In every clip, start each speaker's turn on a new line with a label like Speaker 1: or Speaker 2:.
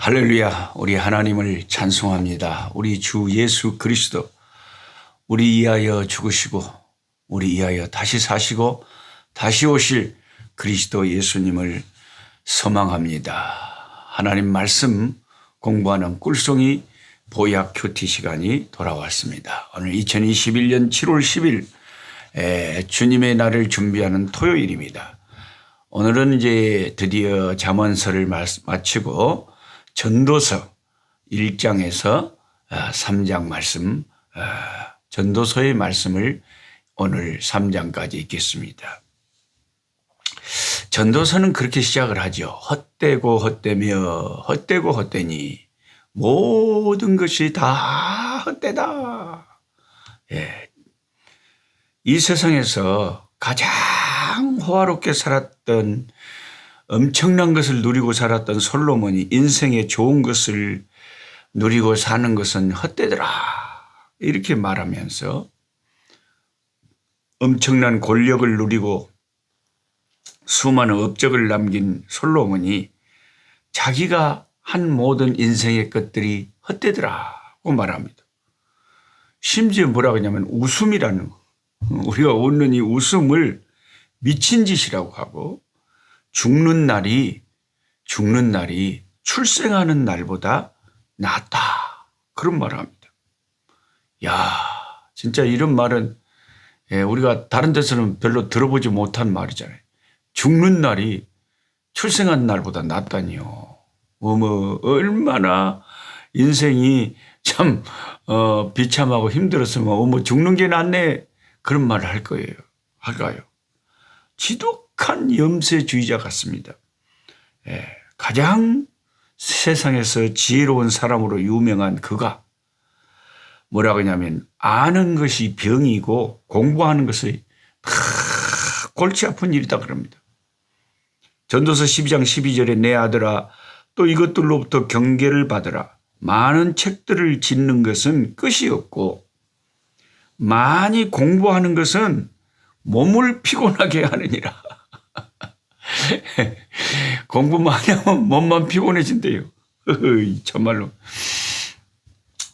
Speaker 1: 할렐루야. 우리 하나님을 찬송합니다. 우리 주 예수 그리스도 우리 위하여 죽으시고 우리 위하여 다시 사시고 다시 오실 그리스도 예수님을 소망합니다. 하나님 말씀 공부하는 꿀송이 보약 큐티 시간이 돌아왔습니다. 오늘 2021년 7월 10일 주님의 날을 준비하는 토요일입니다. 오늘은 이제 드디어 잠언서를 마치고 전도서 1장에서 3장 말씀, 전도서의 말씀을 오늘 3장까지 읽겠습니다. 전도서는 그렇게 시작을 하죠. 헛되고 헛되며 헛되고 헛되니 모든 것이 다 헛되다. 이 세상에서 가장 호화롭게 살았던 엄청난 것을 누리고 살았던 솔로몬이 인생의 좋은 것을 누리고 사는 것은 헛되더라 이렇게 말하면서 엄청난 권력을 누리고 수많은 업적을 남긴 솔로몬이 자기가 한 모든 인생의 것들이 헛되더라고 말합니다. 심지어 뭐라고 하냐면 웃음이라는 거. 우리가 웃는 이 웃음을 미친 짓이라고 하고 죽는 날이 출생하는 날보다 낫다. 그런 말을 합니다. 야, 진짜 이런 말은 우리가 다른 데서는 별로 들어보지 못한 말이잖아요. 죽는 날이 출생한 날보다 낫다니요. 얼마나 인생이 참 비참하고 힘들었으면 죽는 게 낫네. 그런 말을 할 거예요. 할까요? 지독한 염세주의자 같습니다. 가장 세상에서 지혜로운 사람으로 유명한 그가 뭐라고 하냐면 아는 것이 병이고 공부하는 것이 골치 아픈 일이다 그럽니다. 전도서 12장 12절에 내 아들아 또 이것들로부터 경계를 받으라. 많은 책들을 짓는 것은 끝이 없고 많이 공부하는 것은 몸을 피곤하게 하느니라. 공부 많이 하면 몸만 피곤해진대요. 참말로.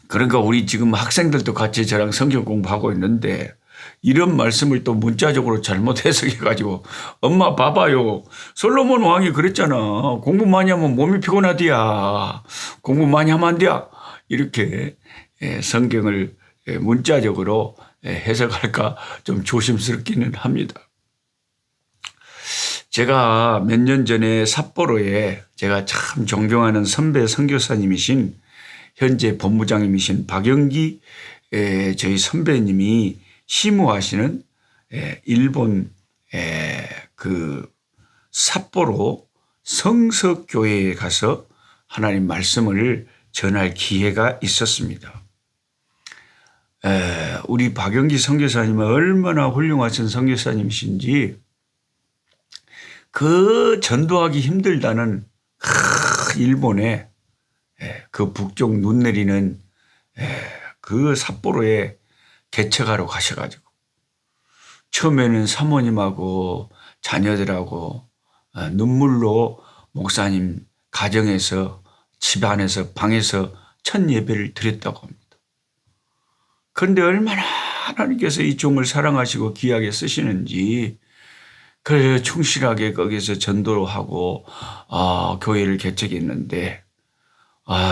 Speaker 1: 그러니까 우리 지금 학생들도 같이 저랑 성경 공부하고 있는데 이런 말씀을 또 문자적으로 잘못 해석해가지고 엄마 봐봐요. 솔로몬 왕이 그랬잖아. 공부 많이 하면 몸이 피곤하디야. 공부 많이 하면 안 돼야. 이렇게 성경을 문자적으로 해석할까 좀 조심스럽기는 합니다. 제가 몇 년 전에 삿포로에 제가 참 존경하는 선배 선교사님이신 현재 본부장님이신 박영기 저희 선배님이 시무하시는 일본 그 삿포로 성석교회에 가서 하나님 말씀을 전할 기회가 있었습니다. 우리 박영기 선교사님은 얼마나 훌륭하신 선교사님이신지 그 전도하기 힘들다는 일본의 그 북쪽 눈 내리는 그 삿포로에 개척하러 가셔가지고 처음에는 사모님하고 자녀들하고 눈물로 목사님 가정에서 집안에서 방에서 첫 예배를 드렸다고 합니다. 그런데 얼마나 하나님께서 이 종을 사랑하시고 귀하게 쓰시는지 그래서 충실하게 거기서 전도를 하고 교회를 개척했는데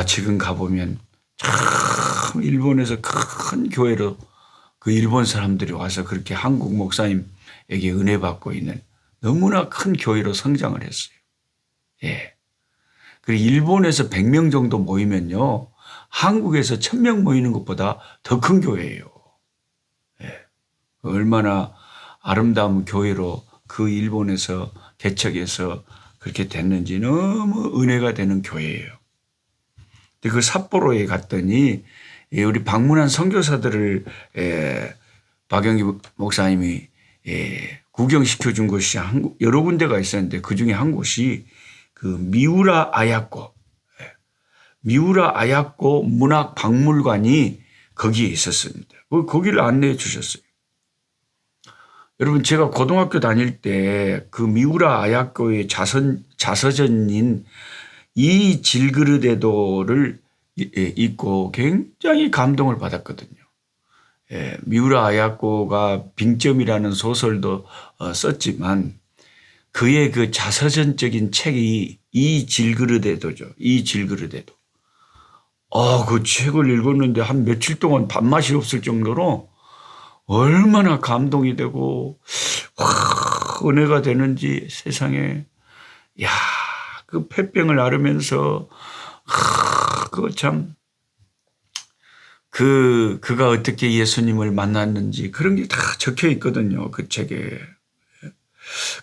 Speaker 1: 지금 가보면 참 일본에서 큰 교회로 그 일본 사람들이 와서 그렇게 한국 목사님에게 은혜 받고 있는 너무나 큰 교회로 성장을 했어요. 그리고 일본에서 100명 정도 모이면요. 한국에서 1000명 모이는 것보다 더 큰 교회예요. 얼마나 아름다운 교회로 그 일본에서 개척해서 그렇게 됐는지 너무 은혜가 되는 교회예요. 근데 그 삿포로에 갔더니 우리 방문한 선교사들을 박영기 목사님이 구경시켜 준 곳이 여러 군데가 있었는데 그중에 한 곳이 그 미우라 아야코 문학박물관이 거기에 있었습니다. 거기를 안내해 주셨어요. 여러분 제가 고등학교 다닐 때 그 미우라 아야코의 자서전인 이 질그릇에도를 읽고 굉장히 감동을 받았거든요. 미우라 아야코가 빙점이라는 소설도 썼지만 그의 그 자서전적인 책이 이 질그릇에도죠. 이 질그릇에도. 그 책을 읽었는데 한 며칠 동안 밥맛이 없을 정도로 얼마나 감동이 되고 은혜가 되는지 세상에. 야, 그 폐병을 앓으면서 그가 어떻게 예수님을 만났는지 그런 게 다 적혀 있거든요. 그 책에.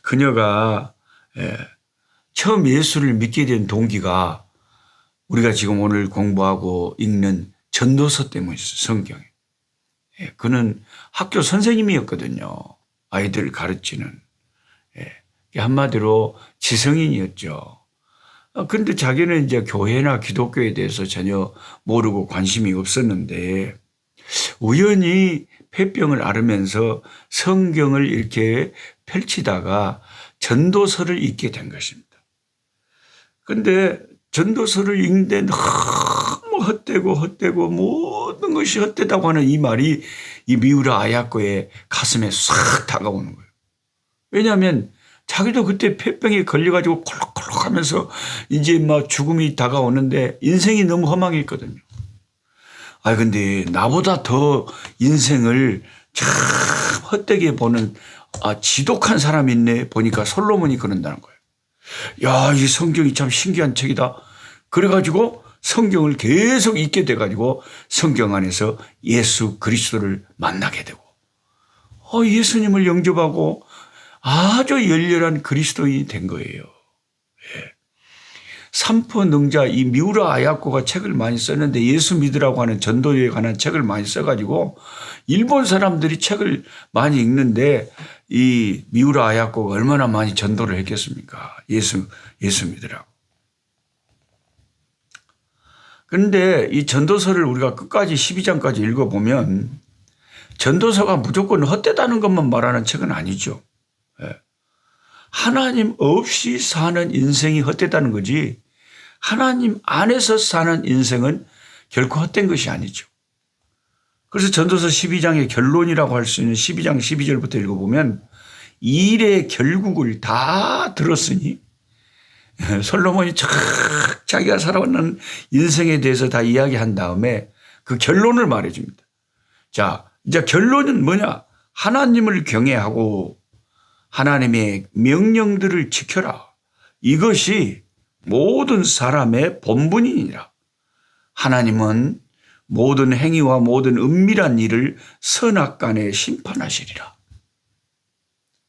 Speaker 1: 그녀가 처음 예수를 믿게 된 동기가 우리가 지금 오늘 공부하고 읽는 전도서 때문이었어요. 성경에. 그는 학교 선생님이었거든요. 아이들을 가르치는. 한마디로 지성인이었죠. 그런데 자기는 이제 교회나 기독교에 대해서 전혀 모르고 관심이 없었는데 우연히 폐병을 앓으면서 성경을 이렇게 펼치다가 전도서를 읽게 된 것입니다. 그런데 전도서를 읽는데 너무 헛되고 모든 것이 헛되다고 하는 이 말이 이 미우라 아야코의 가슴에 싹 다가오는 거예요. 왜냐하면 자기도 그때 폐병에 걸려가지고 콜록콜록 하면서 이제 막 죽음이 다가오는데 인생이 너무 허망했거든요. 근데 나보다 더 인생을 참 헛되게 보는 지독한 사람이 있네 보니까 솔로몬이 그런다는 거예요. 야, 이 성경이 참 신기한 책이다. 그래가지고 성경을 계속 읽게 돼가지고 성경 안에서 예수 그리스도를 만나게 되고 예수님을 영접하고 아주 열렬한 그리스도인이 된 거예요. 삼포 능자 이 미우라 아야코가 책을 많이 썼는데 예수 믿으라고 하는 전도에 관한 책을 많이 써가지고 일본 사람들이 책을 많이 읽는데 이 미우라 아야코가 얼마나 많이 전도를 했겠습니까? 예수 믿으라고. 그런데 이 전도서를 우리가 끝까지 12장까지 읽어보면 전도서가 무조건 헛되다는 것만 말하는 책은 아니죠. 하나님 없이 사는 인생이 헛되다는 거지 하나님 안에서 사는 인생은 결코 헛된 것이 아니죠. 그래서 전도서 12장의 결론이라고 할 수 있는 12장 12절부터 읽어보면 일의 결국을 다 들었으니 솔로몬이 자기가 살아왔는 인생에 대해서 다 이야기한 다음에 그 결론을 말해줍니다. 자, 이제 결론은 뭐냐? 하나님을 경외하고 하나님의 명령들을 지켜라. 이것이 모든 사람의 본분이니라. 하나님은 모든 행위와 모든 은밀한 일을 선악간에 심판하시리라.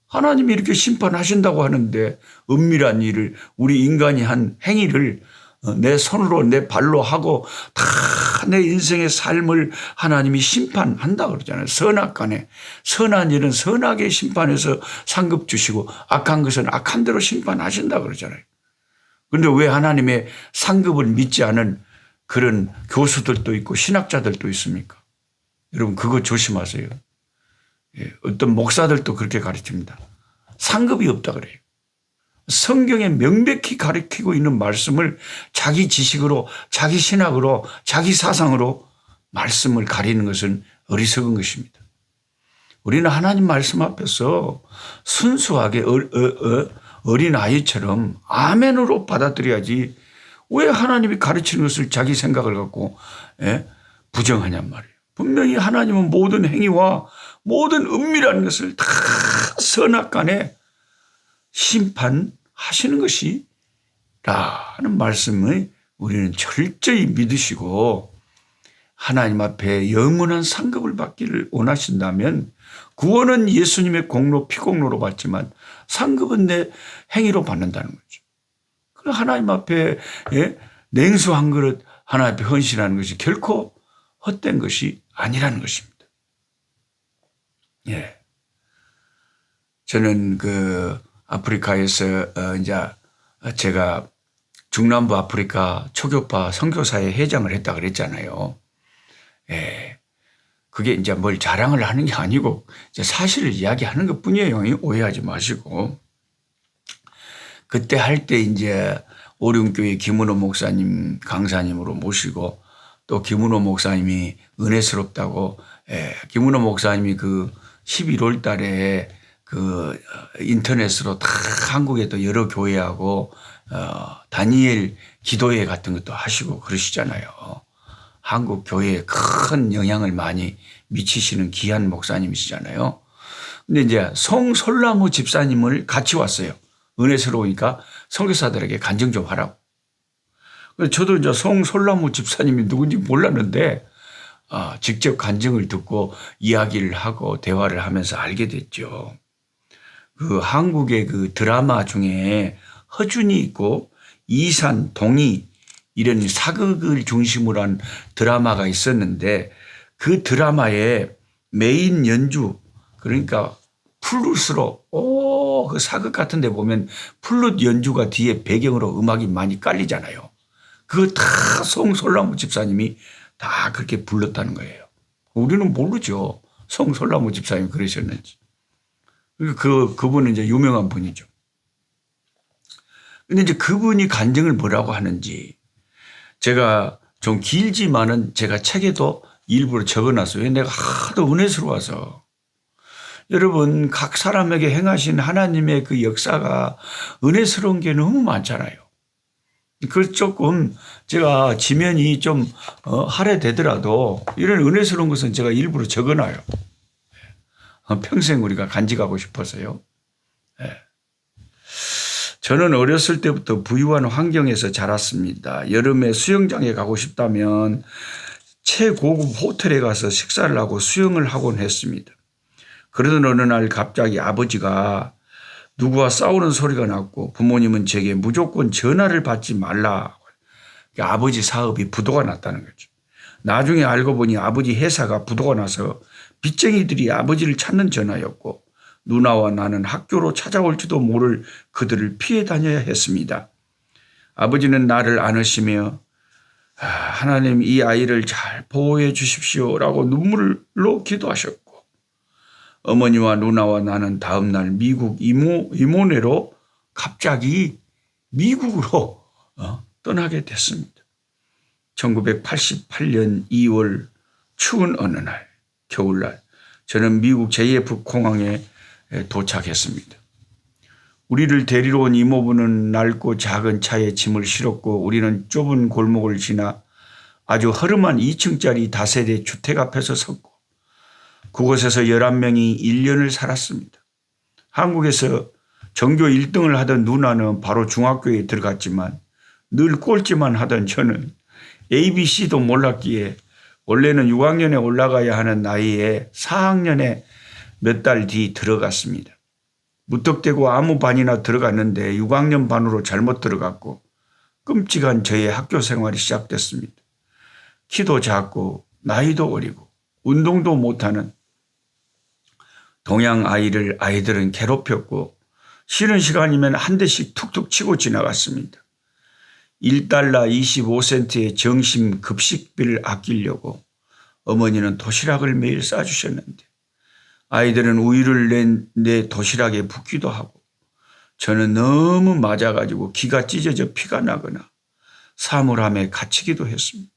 Speaker 1: 하나님이 이렇게 심판하신다고 하는데 은밀한 일을 우리 인간이 한 행위를 내 손으로 내 발로 하고 다 내 인생의 삶을 하나님이 심판한다 그러잖아요. 선악간에. 선한 일은 선하게 심판해서 상급 주시고 악한 것은 악한 대로 심판하신다 그러잖아요. 그런데 왜 하나님의 상급을 믿지 않은 그런 교수들도 있고 신학자들도 있습니까? 여러분 그거 조심하세요. 어떤 목사들도 그렇게 가르칩니다. 상급이 없다 그래요. 성경에 명백히 가르치고 있는 말씀을 자기 지식으로 자기 신학으로 자기 사상으로 말씀을 가리는 것은 어리석은 것입니다. 우리는 하나님 말씀 앞에서 순수하게 어린 아이처럼 아멘으로 받아들여야지 왜 하나님이 가르치는 것을 자기 생각을 갖고 부정하냔 말이에요. 분명히 하나님은 모든 행위와 모든 은밀한 것을 다 선악간에 심판하시는 것이라는 말씀을 우리는 철저히 믿으시고 하나님 앞에 영원한 상급을 받기를 원하신다면 구원은 예수님의 공로 피공로로 받지만 상급은 내 행위로 받는다는 거죠. 그 하나님 앞에 냉수 한 그릇 하나님 앞에 헌신하는 것이 결코 헛된 것이 아니라는 것입니다. 저는 아프리카에서 이제 제가 중남부 아프리카 초교파 선교사의 회장을 했다 그랬잖아요. 그게 이제 뭘 자랑을 하는 게 아니고 이제 사실을 이야기하는 것 뿐이에요. 오해하지 마시고. 그때 할 때 이제 오륜교회 김은호 목사님 강사님으로 모시고 또 김은호 목사님이 은혜스럽다고 김은호 목사님이 그 11월 달에 그 인터넷으로 다 한국에 또 여러 교회하고 다니엘 기도회 같은 것도 하시고 그러시잖아요. 한국 교회에 큰 영향을 많이 미치시는 귀한 목사님이시잖아요. 근데 이제 송솔나무 집사님을 같이 왔어요. 은혜스러우니까 선교사들에게 간증 좀 하라고. 그래서 저도 이제 송솔나무 집사님이 누군지 몰랐는데 직접 간증을 듣고 이야기를 하고 대화를 하면서 알게 됐죠. 그 한국의 그 드라마 중에 허준이 있고 이산, 동희 이런 사극을 중심으로 한 드라마가 있었는데 그 드라마의 메인 연주 그러니까 플룻으로 그 사극 같은 데 보면 플룻 연주가 뒤에 배경으로 음악이 많이 깔리잖아요. 그거 다 송솔나무 집사님이 다 그렇게 불렀다는 거예요. 우리는 모르죠. 송솔나무 집사님이 그러셨는지. 그분은 이제 유명한 분이죠. 근데 이제 그분이 간증을 뭐라고 하는지 제가 좀 길지만은 제가 책에도 일부러 적어놨어요. 내가 하도 은혜스러워서. 여러분 각 사람에게 행하신 하나님의 그 역사가 은혜스러운 게 너무 많잖아요. 그걸 조금 제가 지면이 좀 할애되더라도 이런 은혜스러운 것은 제가 일부러 적어놔요. 평생 우리가 간직하고 싶어서요. 저는 어렸을 때부터 부유한 환경에서 자랐습니다. 여름에 수영장에 가고 싶다면 최고급 호텔에 가서 식사를 하고 수영을 하곤 했습니다. 그러던 어느 날 갑자기 아버지가 누구와 싸우는 소리가 났고 부모님은 제게 무조건 전화를 받지 말라. 아버지 사업이 부도가 났다는 거죠. 나중에 알고 보니 아버지 회사가 부도가 나서 빚쟁이들이 아버지를 찾는 전화였고 누나와 나는 학교로 찾아올지도 모를 그들을 피해 다녀야 했습니다. 아버지는 나를 안으시며 하나님 이 아이를 잘 보호해 주십시오라고 눈물로 기도하셨고 어머니와 누나와 나는 다음 날 미국 이모네로 갑자기 미국으로 떠나게 됐습니다. 1988년 2월 추운 어느 날 겨울날 저는 미국 JF 공항에 도착했습니다. 우리를 데리러 온 이모부는 낡고 작은 차에 짐을 실었고 우리는 좁은 골목을 지나 아주 허름한 2층짜리 다세대 주택 앞에서 섰고 그곳에서 11명이 1년을 살았습니다. 한국에서 전교 1등을 하던 누나는 바로 중학교에 들어갔지만 늘 꼴찌만 하던 저는 ABC도 몰랐기에 원래는 6학년에 올라가야 하는 나이에 4학년에 몇 달 뒤 들어갔습니다. 무턱대고 아무 반이나 들어갔는데 6학년 반으로 잘못 들어갔고 끔찍한 저의 학교 생활이 시작됐습니다. 키도 작고 나이도 어리고 운동도 못하는 동양 아이들은 괴롭혔고 쉬는 시간이면 한 대씩 툭툭 치고 지나갔습니다. 1달러 25센트의 정심 급식비를 아끼려고 어머니는 도시락을 매일 싸주셨는데 아이들은 우유를 내 도시락에 붓기도 하고 저는 너무 맞아가지고 기가 찢어져 피가 나거나 사물함에 갇히기도 했습니다.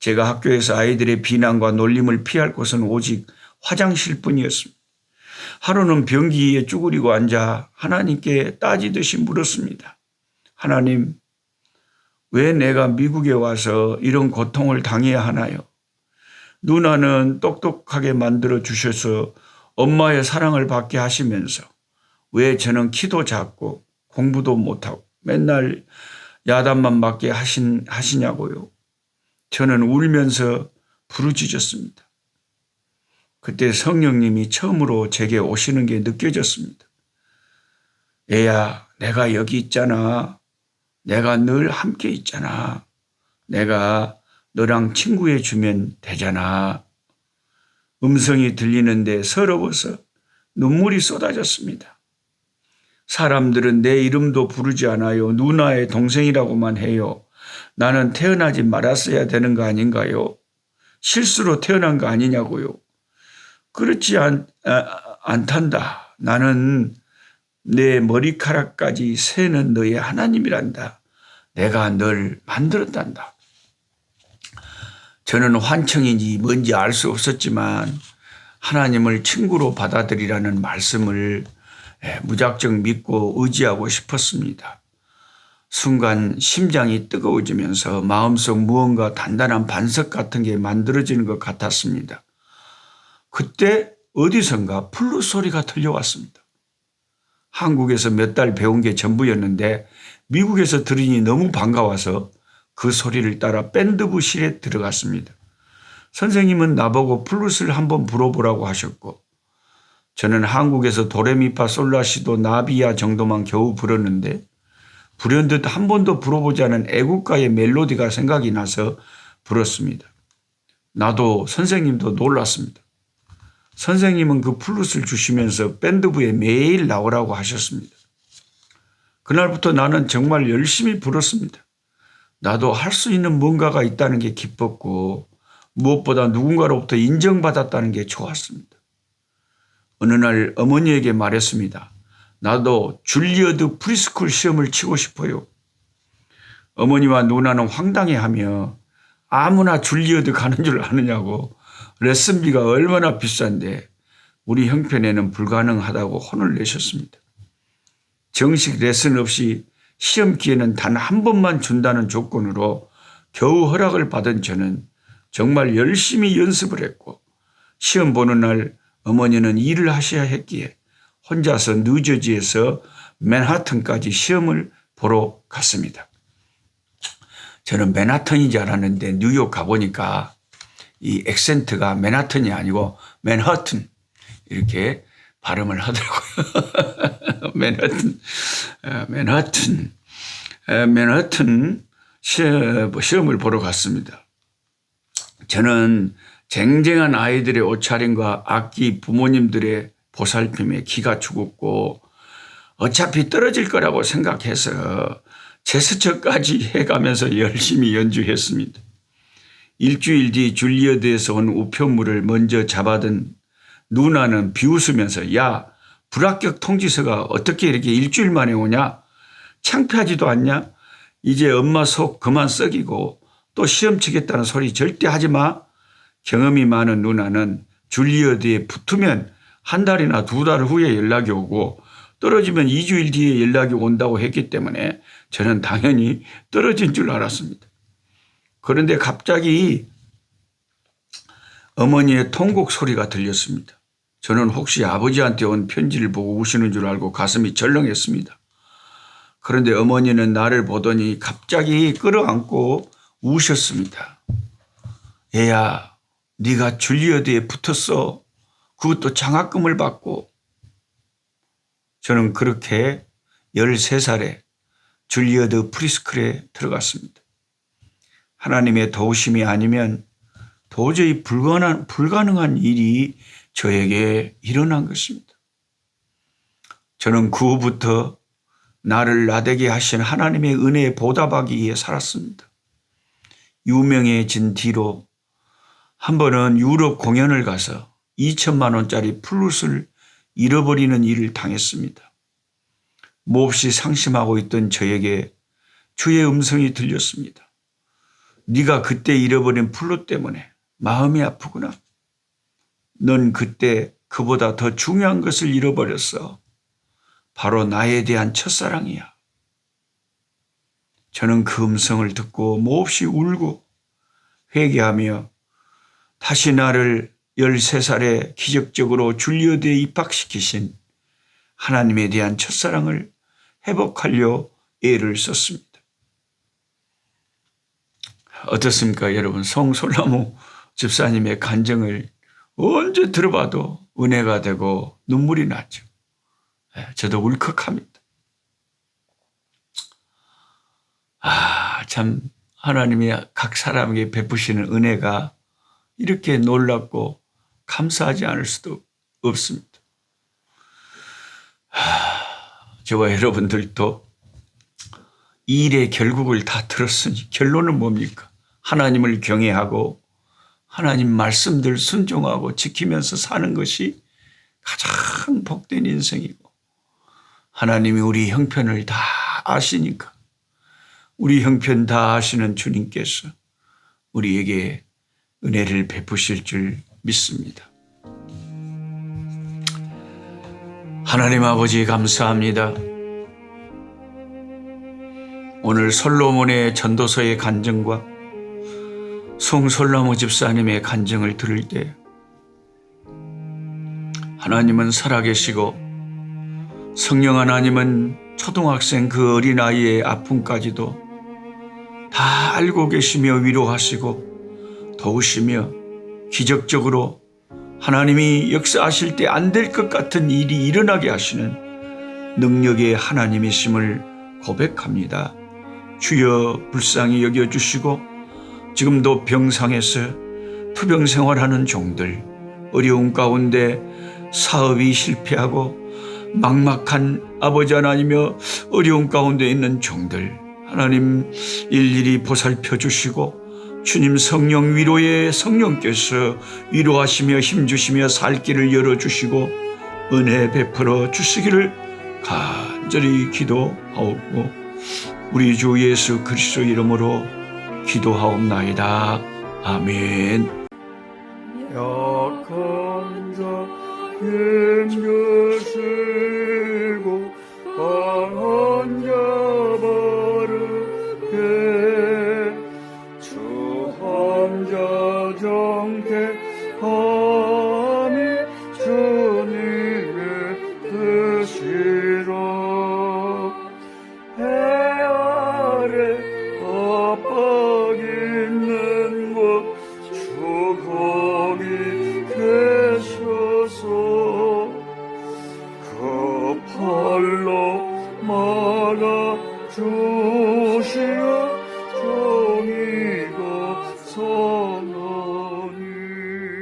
Speaker 1: 제가 학교에서 아이들의 비난과 놀림을 피할 곳은 오직 화장실뿐이었습니다. 하루는 변기에 쭈그리고 앉아 하나님께 따지듯이 물었습니다. 하나님, 왜 내가 미국에 와서 이런 고통을 당해야 하나요? 누나는 똑똑하게 만들어 주셔서 엄마의 사랑을 받게 하시면서 왜 저는 키도 작고 공부도 못하고 맨날 야단만 맞게 하시냐고요. 저는 울면서 부르짖었습니다. 그때 성령님이 처음으로 제게 오시는 게 느껴졌습니다. 애야, 내가 여기 있잖아. 내가 늘 함께 있잖아. 내가 너랑 친구해 주면 되잖아. 음성이 들리는데 서러워서 눈물이 쏟아졌습니다. 사람들은 내 이름도 부르지 않아요. 누나의 동생이라고만 해요. 나는 태어나지 말았어야 되는 거 아닌가요? 실수로 태어난 거 아니냐고요. 그렇지 않단다. 나는 내 머리카락까지 세는 너의 하나님이란다. 내가 널 만들었단다. 저는 환청인지 뭔지 알 수 없었지만 하나님을 친구로 받아들이라는 말씀을 무작정 믿고 의지하고 싶었습니다. 순간 심장이 뜨거워지면서 마음속 무언가 단단한 반석 같은 게 만들어지는 것 같았습니다. 그때 어디선가 플룻 소리가 들려왔습니다. 한국에서 몇 달 배운 게 전부였는데 미국에서 들으니 너무 반가워서 그 소리를 따라 밴드부실에 들어갔습니다. 선생님은 나보고 플룻을 한번 불어보라고 하셨고 저는 한국에서 도레미파 솔라시도 나비야 정도만 겨우 불었는데 불현듯 한 번도 불어보지 않은 애국가의 멜로디가 생각이 나서 불었습니다. 나도 선생님도 놀랐습니다. 선생님은 그 플룻을 주시면서 밴드부에 매일 나오라고 하셨습니다. 그날부터 나는 정말 열심히 불었습니다. 나도 할 수 있는 뭔가가 있다는 게 기뻤고 무엇보다 누군가로부터 인정받았다는 게 좋았습니다. 어느 날 어머니에게 말했습니다. 나도 줄리어드 프리스쿨 시험을 치고 싶어요. 어머니와 누나는 황당해하며 아무나 줄리어드 가는 줄 아느냐고 레슨비가 얼마나 비싼데 우리 형편에는 불가능하다고 혼을 내셨습니다. 정식 레슨 없이 시험 기회는 단 한 번만 준다는 조건으로 겨우 허락을 받은 저는 정말 열심히 연습을 했고 시험 보는 날 어머니는 일을 하셔야 했기에 혼자서 뉴저지에서 맨하튼까지 시험을 보러 갔습니다. 저는 맨하튼인 줄 알았는데 뉴욕 가보니까 이 액센트가 맨하튼이 아니고 맨하튼 이렇게 발음을 하더라고요. 맨하튼 시험을 보러 갔습니다. 저는 쟁쟁한 아이들의 옷차림과 악기 부모님들의 보살핌에 기가 죽었고 어차피 떨어질 거라고 생각해서 제스처까지 해가면서 열심히 연주했습니다. 일주일 뒤 줄리어드에서 온 우편물을 먼저 잡아든 누나는 비웃으면서 야, 불합격 통지서가 어떻게 이렇게 일주일 만에 오냐? 창피하지도 않냐? 이제 엄마 속 그만 썩이고 또 시험 치겠다는 소리 절대 하지 마. 경험이 많은 누나는 줄리어드에 붙으면 한 달이나 두 달 후에 연락이 오고 떨어지면 2주일 뒤에 연락이 온다고 했기 때문에 저는 당연히 떨어진 줄 알았습니다. 그런데 갑자기 어머니의 통곡 소리가 들렸습니다. 저는 혹시 아버지한테 온 편지를 보고 우시는 줄 알고 가슴이 절렁했습니다. 그런데 어머니는 나를 보더니 갑자기 끌어안고 우셨습니다. 얘야, 네가 줄리어드에 붙었어. 그것도 장학금을 받고. 저는 그렇게 13살에 줄리어드 프리스쿨에 들어갔습니다. 하나님의 도우심이 아니면 도저히 불가능한 일이 저에게 일어난 것입니다. 저는 그 후부터 나를 나되게 하신 하나님의 은혜에 보답하기 위해 살았습니다. 유명해진 뒤로 한 번은 유럽 공연을 가서 2천만 원짜리 플룻을 잃어버리는 일을 당했습니다. 몹시 상심하고 있던 저에게 주의 음성이 들렸습니다. 네가 그때 잃어버린 플룻 때문에 마음이 아프구나. 넌 그때 그보다 더 중요한 것을 잃어버렸어. 바로 나에 대한 첫사랑이야. 저는 그 음성을 듣고 몹시 울고 회개하며 다시 나를 13살에 기적적으로 줄리어드에 입학시키신 하나님에 대한 첫사랑을 회복하려 애를 썼습니다. 어떻습니까, 여러분? 송솔나무 집사님의 간증을 언제 들어봐도 은혜가 되고 눈물이 나죠. 저도 울컥합니다. 참 하나님이 각 사람에게 베푸시는 은혜가 이렇게 놀랍고 감사하지 않을 수도 없습니다. 저와 여러분들도 이 일의 결국을 다 들었으니 결론은 뭡니까? 하나님을 경외하고 하나님 말씀들 순종하고 지키면서 사는 것이 가장 복된 인생이고 하나님이 우리 형편을 다 아시니까 우리 형편 다 아시는 주님께서 우리에게 은혜를 베푸실 줄 믿습니다. 하나님 아버지 감사합니다. 오늘 솔로몬의 전도서의 간증과 송솔나무 집사님의 간증을 들을 때 하나님은 살아계시고 성령 하나님은 초등학생 그 어린아이의 아픔까지도 다 알고 계시며 위로하시고 도우시며 기적적으로 하나님이 역사하실 때 안 될 것 같은 일이 일어나게 하시는 능력의 하나님이심을 고백합니다. 주여 불쌍히 여겨주시고 지금도 병상에서 투병 생활하는 종들, 어려운 가운데 사업이 실패하고 막막한 아버지 하나님이여 어려운 가운데 있는 종들 하나님 일일이 보살펴 주시고 주님 성령 위로의 성령께서 위로하시며 힘주시며 살 길을 열어주시고 은혜 베풀어 주시기를 간절히 기도하옵고 우리 주 예수 그리스도 이름으로 기도하옵나이다. 아멘.
Speaker 2: 약한 자 힘주시고 강한 자 바르게 주한 자 정케함이 주님의 뜻이라. 해 아래 압박 있는 곳 주 거기 계셔서 그 팔로 막아 주시어